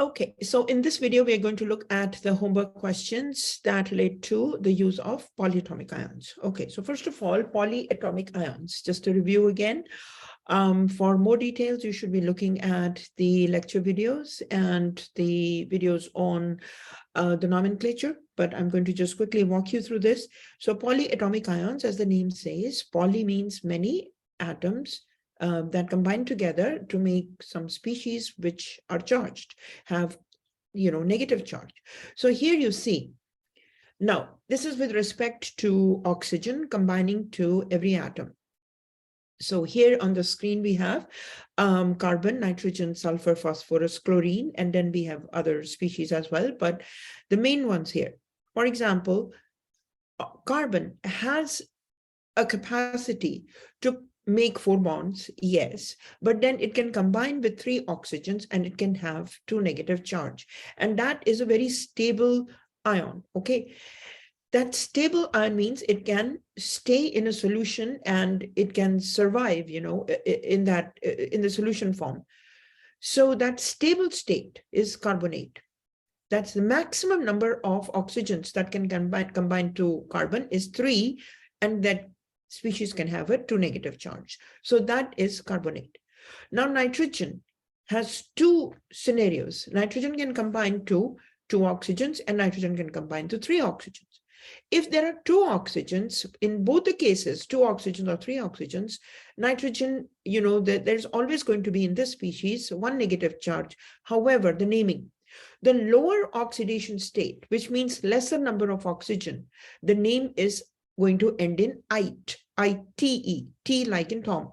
Okay, so in this video, we are going to look at the homework questions that relate to the use of polyatomic ions. Okay, so first of all, polyatomic ions, just to review again. For more details, you should be looking at the lecture videos and the videos on the nomenclature, but I'm going to just quickly walk you through this. So polyatomic ions, as the name says, poly means many atoms that combine together to make some species which are charged, have, negative charge. So here you see, now this is with respect to oxygen combining to every atom. So here on the screen, we have carbon, nitrogen, sulfur, phosphorus, chlorine, and then we have other species as well. But the main ones here, for example, carbon has a capacity to make 4 bonds, yes, but then it can combine with 3 oxygens and it can have 2 negative charge. And that is a very stable ion, okay? That stable ion means it can stay in a solution and it can survive, in the solution form. So that stable state is carbonate. That's the maximum number of oxygens that can combine to carbon is 3, and that species can have a 2 negative charge. So that is carbonate. Now nitrogen has 2 scenarios. Nitrogen can combine to 2 oxygens and nitrogen can combine to 3 oxygens. If there are 2 oxygens, in both the cases, 2 oxygens or 3 oxygens, nitrogen, there's always going to be in this species 1 negative charge. However, the naming, the lower oxidation state, which means lesser number of oxygen, the name is going to end in ite, I-T-E, T like in Tom.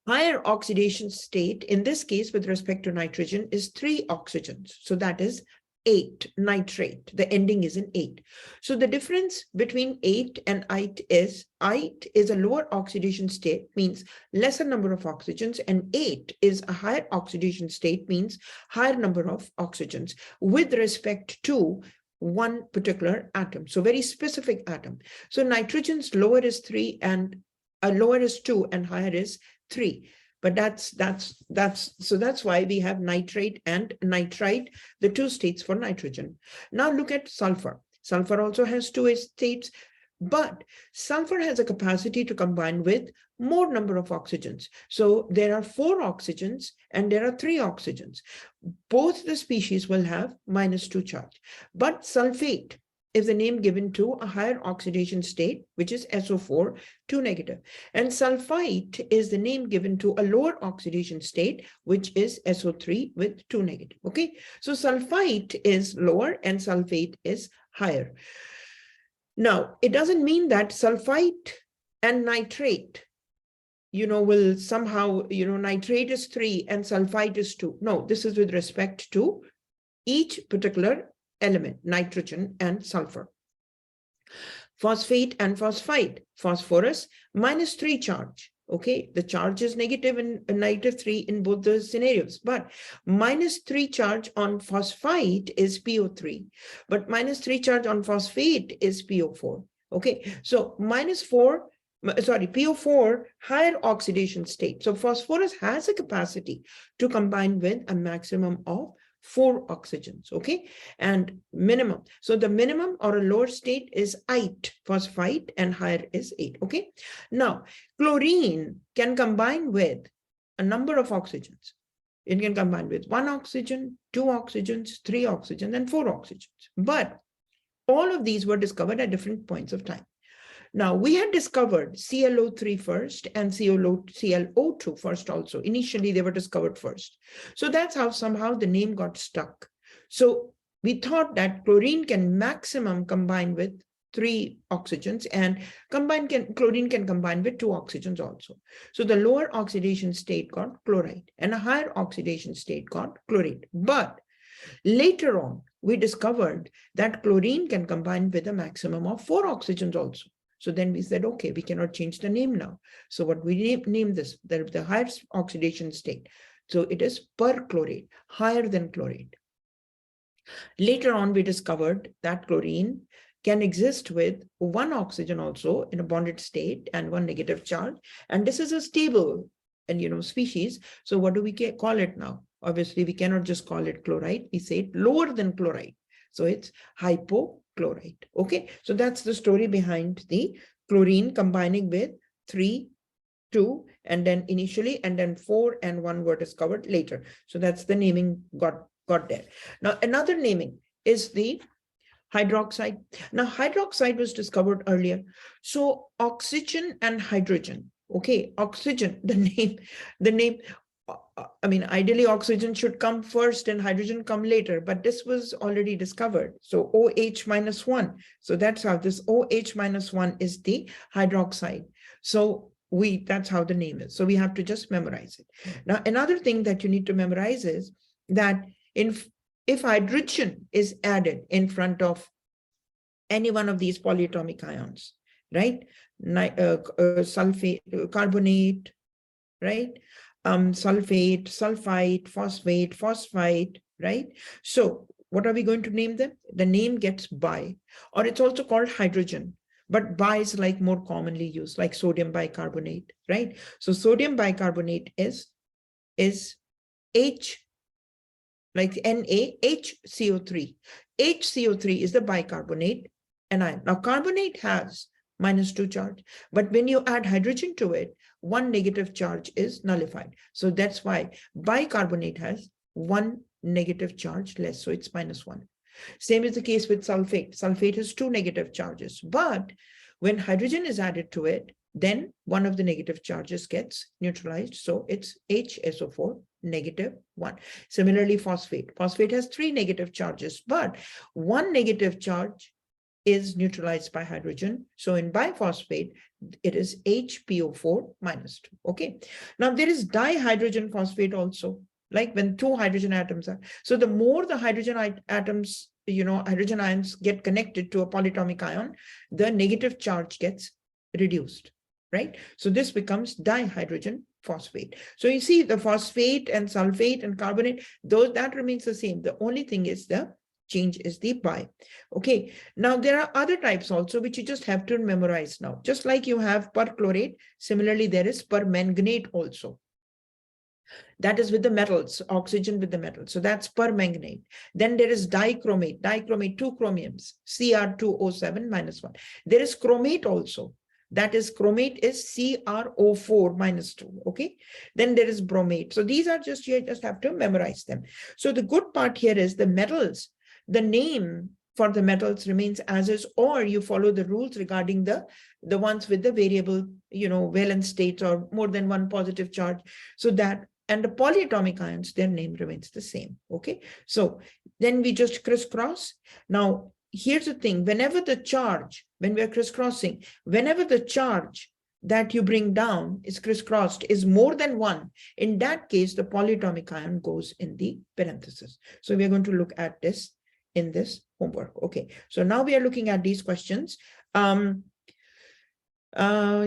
Higher oxidation state, in this case, with respect to nitrogen, is 3 oxygens. So that is 8, nitrate. The ending is in 8. So the difference between 8 and ite is a lower oxidation state, means lesser number of oxygens, and 8 is a higher oxidation state, means higher number of oxygens with respect to one particular atom. So very specific atom. So nitrogen's lower is 3 and lower is 2 and higher is 3. But that's why we have nitrate and nitrite, the 2 states for nitrogen. Now look at sulfur. Sulfur also has 2 states, but sulfur has a capacity to combine with more number of oxygens. So there are 4 oxygens and there are 3 oxygens. Both the species will have -2 charge. But sulfate is the name given to a higher oxidation state, which is SO4, 2 negative. And sulfite is the name given to a lower oxidation state, which is SO3 with 2 negative. Okay, so sulfite is lower and sulfate is higher. Now, it doesn't mean that sulfite and nitrate, will somehow, nitrate is 3 and sulfite is 2. No, this is with respect to each particular element, nitrogen and sulfur. Phosphate and phosphite, phosphorus, -3 charge. Okay, the charge is negative and -3 in both the scenarios, but -3 charge on phosphite is PO3, but -3 charge on phosphate is PO4. Okay, so PO4, higher oxidation state. So phosphorus has a capacity to combine with a maximum of 4 oxygens, okay, and minimum. So the minimum or a lower state is ite, phosphite, and higher is 8, okay. Now, chlorine can combine with a number of oxygens. It can combine with 1 oxygen, 2 oxygens, 3 oxygens, and 4 oxygens. But all of these were discovered at different points of time. Now, we had discovered ClO3 first and ClO2 first also. Initially, they were discovered first. So that's how somehow the name got stuck. So we thought that chlorine can maximum combine with 3 oxygens, and chlorine can combine with 2 oxygens also. So the lower oxidation state got chloride and a higher oxidation state got chlorate. But later on, we discovered that chlorine can combine with a maximum of 4 oxygens also. So then we said, okay, we cannot change the name now. So what we name this, the higher oxidation state. So it is perchlorate, higher than chlorate. Later on, we discovered that chlorine can exist with 1 oxygen also in a bonded state and 1 negative charge. And this is a stable and species. So what do we call it now? Obviously, we cannot just call it chloride. We say it lower than chloride. So it's hypochlorite. Okay, so that's the story behind the chlorine combining with 3, 2, and then initially, and then 4 and 1 were discovered later. So that's the naming got there. Now, another naming is the hydroxide. Now, hydroxide was discovered earlier. So oxygen and hydrogen. Okay, oxygen, the name, I mean, ideally oxygen should come first and hydrogen come later, but this was already discovered. So OH minus 1. So that's how this OH minus 1 is the hydroxide. So that's how the name is. So we have to just memorize it. Now, another thing that you need to memorize is that if hydrogen is added in front of any one of these polyatomic ions, right? Sulfate, carbonate, right? Sulfate, sulfite, phosphate, right? So what are we going to name them? The name gets bi, or it's also called hydrogen, but bi is like more commonly used, like sodium bicarbonate, right? So sodium bicarbonate is H, like NaHCO3. HCO3 is the bicarbonate anion. Now, carbonate has -2 charge, but when you add hydrogen to it, 1 negative charge is nullified. So that's why bicarbonate has 1 negative charge less, so it's -1. Same is the case with sulfate. Sulfate has 2 negative charges, but when hydrogen is added to it, then one of the negative charges gets neutralized. So it's HSO4 -1. Similarly, phosphate. Phosphate has 3 negative charges, but 1 negative charge is neutralized by hydrogen. So in biphosphate, it is HPO4 -2. Okay. Now there is dihydrogen phosphate also, like when 2 hydrogen atoms are. So the more the hydrogen atoms, hydrogen ions get connected to a polyatomic ion, the negative charge gets reduced, right? So this becomes dihydrogen phosphate. So you see the phosphate and sulfate and carbonate, that remains the same. The only thing is the change is the bi. Okay, now there are other types also which you just have to memorize now. Just like you have perchlorate, similarly there is permanganate also. That is with the metals, oxygen with the metals. So that's permanganate. Then there is dichromate, 2 chromiums, Cr2O7 -1. There is chromate also. That is, chromate is CrO4 -2. Okay. Then there is bromate. So these are just, you just have to memorize them. So the good part here is the metals, the name for the metals remains as is, or you follow the rules regarding the ones with the variable, valence states or more than 1 positive charge. So that, and the polyatomic ions, their name remains the same. Okay. So then we just crisscross. Now, here's the thing, whenever the charge, when we are crisscrossing, whenever the charge that you bring down is crisscrossed is more than 1, in that case, the polyatomic ion goes in the parenthesis. So we are going to look at this in this homework. Okay, so now we are looking at these questions. I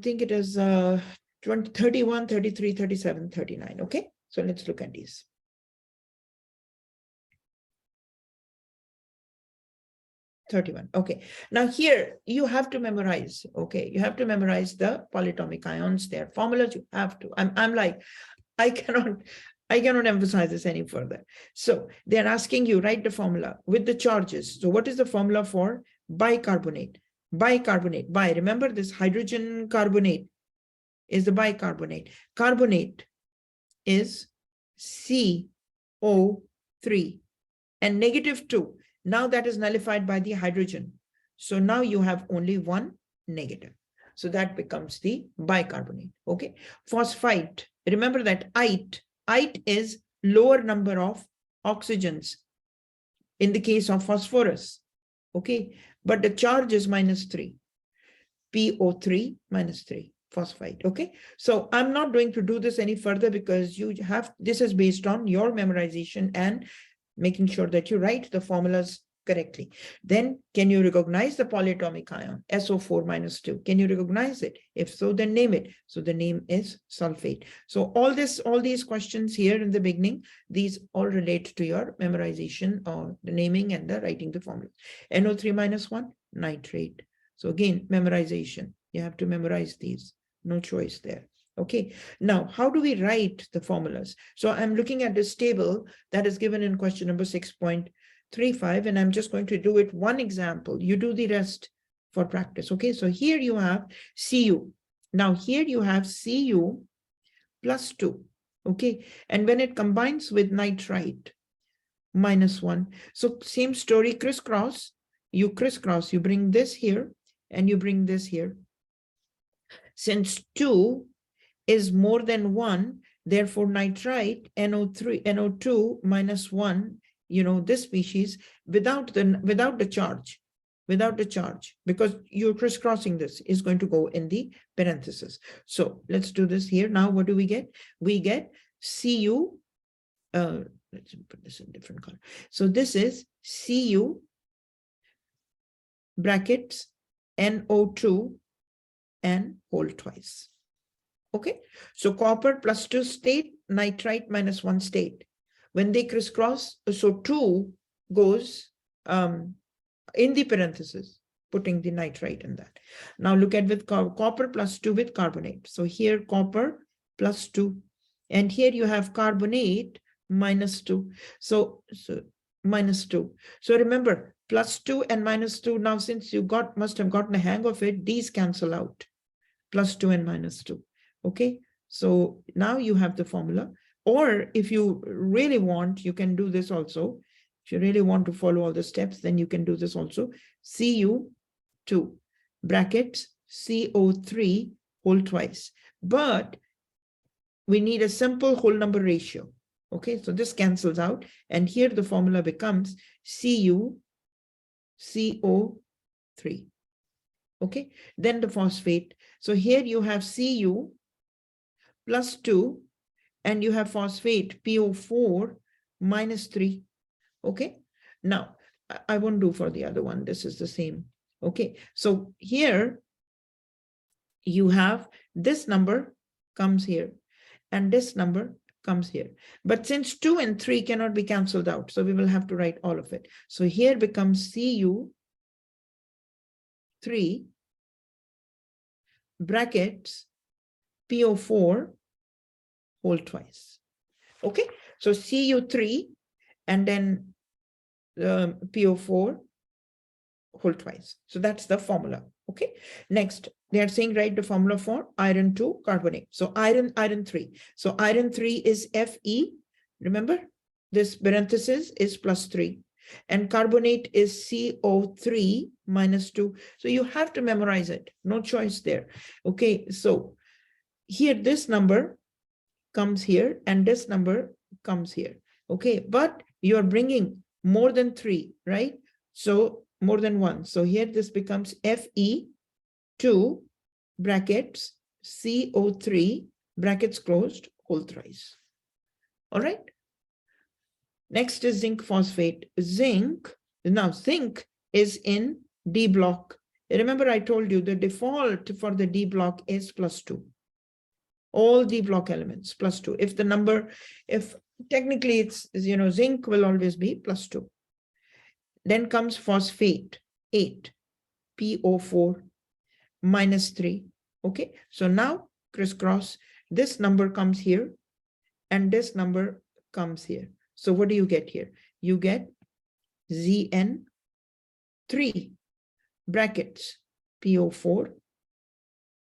think it is 31, 33, 37, 39. Okay, so let's look at these. 31. Okay. Now here you have to memorize. Okay. You have to memorize the polyatomic ions, their formulas. You have to. I'm like, I cannot emphasize this any further. So they're asking you, write the formula with the charges. So what is the formula for bicarbonate? Bicarbonate. Remember this hydrogen carbonate is the bicarbonate. Carbonate is CO3 and -2. Now that is nullified by the hydrogen. So now you have only 1 negative. So that becomes the bicarbonate. Okay. Phosphite. Remember that ite is lower number of oxygens in the case of phosphorus. Okay. But the charge is -3. PO3 -3. Phosphite. Okay. So I'm not going to do this any further because this is based on your memorization and making sure that you write the formulas correctly. Then, can you recognize the polyatomic ion, SO4 -2? Can you recognize it? If so, then name it. So the name is sulfate. So all these questions here in the beginning, these all relate to your memorization or the naming and the writing the formula. NO3 -1, nitrate. So again, memorization. You have to memorize these. No choice there. Okay, now how do we write the formulas? So I'm looking at this table that is given in question number 6.35, and I'm just going to do it one example. You do the rest for practice. Okay, so here you have Cu. Now here you have Cu plus 2. Okay, and when it combines with nitrite, -1. So same story, crisscross. You crisscross, you bring this here and you bring this here. Since 2 is more than 1, therefore nitrite, NO2 -1, you know, this species without the charge, because you're crisscrossing this, is going to go in the parenthesis. So let's do this here. Now what do we get? We get Cu, let's put this in different color. So this is Cu brackets NO2 and whole twice. Okay, so copper +2 state, nitrite -1 state. When they crisscross, so 2 goes in the parenthesis, putting the nitrite in that. Now look at with copper +2 with carbonate. So here copper +2, and here you have carbonate -2. So -2. So remember, +2 and -2. Now since you must have gotten a hang of it, these cancel out. +2 and -2. Okay, so now you have the formula. Or if you really want, you can do this also. If you really want to follow all the steps, then you can do this also. Cu2 brackets CO3 whole twice. But we need a simple whole number ratio. Okay, so this cancels out. And here the formula becomes Cu CO3. Okay, then the phosphate. So here you have Cu +2, and you have phosphate PO4 -3. Okay, now I won't do for the other one. This is the same. Okay, so here you have this number comes here and this number comes here. But since 2 and 3 cannot be cancelled out, so we will have to write all of it. So here becomes Cu3 brackets PO4 whole twice. Okay, so Cu3 and then PO4 whole twice. So that's the formula. Okay, next they are saying write the formula for iron 2 carbonate. So iron 3. So iron 3 is Fe. Remember, this parenthesis is +3. And carbonate is CO3 -2. So you have to memorize it. No choice there. Okay, so here this number comes here and this number comes here. Okay, but you are bringing more than 3, right? So more than 1. So here this becomes Fe2 brackets CO3 brackets closed whole thrice. All right. Next is zinc phosphate. Zinc, now zinc is in D block. Remember I told you the default for the D block is +2. All D block elements +2. If the number, if technically it's, you know, zinc will always be +2. Then comes phosphate, 8, PO4 -3. Okay, so now crisscross, this number comes here and this number comes here. So what do you get here? You get Zn3 brackets PO4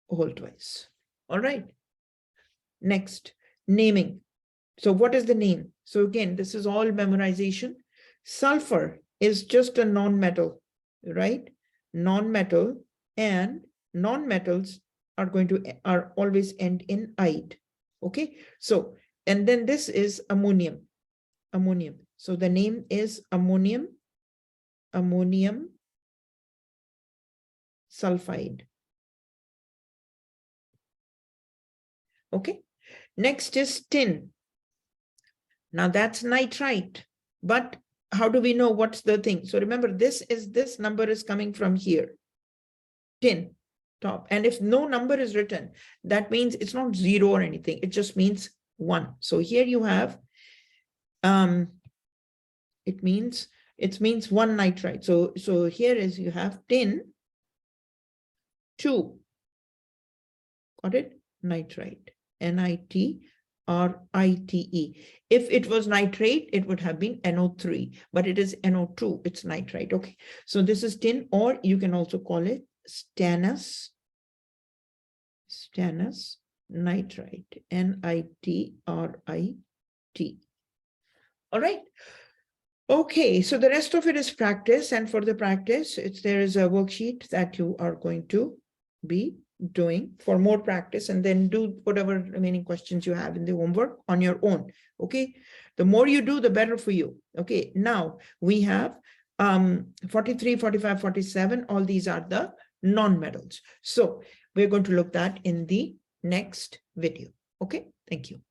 whole twice. All right. Next, naming. So what is the name? So again, this is all memorization. Sulfur is just a non-metal, right? Non-metal, and non-metals are always end in "ide." Okay, so and then this is ammonium. So the name is ammonium sulfide. Okay, next is tin. Now that's nitrite, but how do we know what's the thing? So remember, this number is coming from here, tin top, and if no number is written, that means it's not 0 or anything, it just means 1. So here you have it means 1 nitrite. So here is you have tin 2. Got it? nitrite, NiTrite. If it was nitrate, it would have been NO3, but it is NO2, it's nitrite. Okay, so this is tin, or you can also call it stannous nitrite, NiTrite. All right. Okay, so the rest of it is practice, and for the practice, there is a worksheet that you are going to be doing for more practice, and then do whatever remaining questions you have in the homework on your own. Okay, the more you do, the better for you. Okay, now we have 43, 45, 47. All these are the non-metals. So we're going to look at that in the next video. Okay, thank you.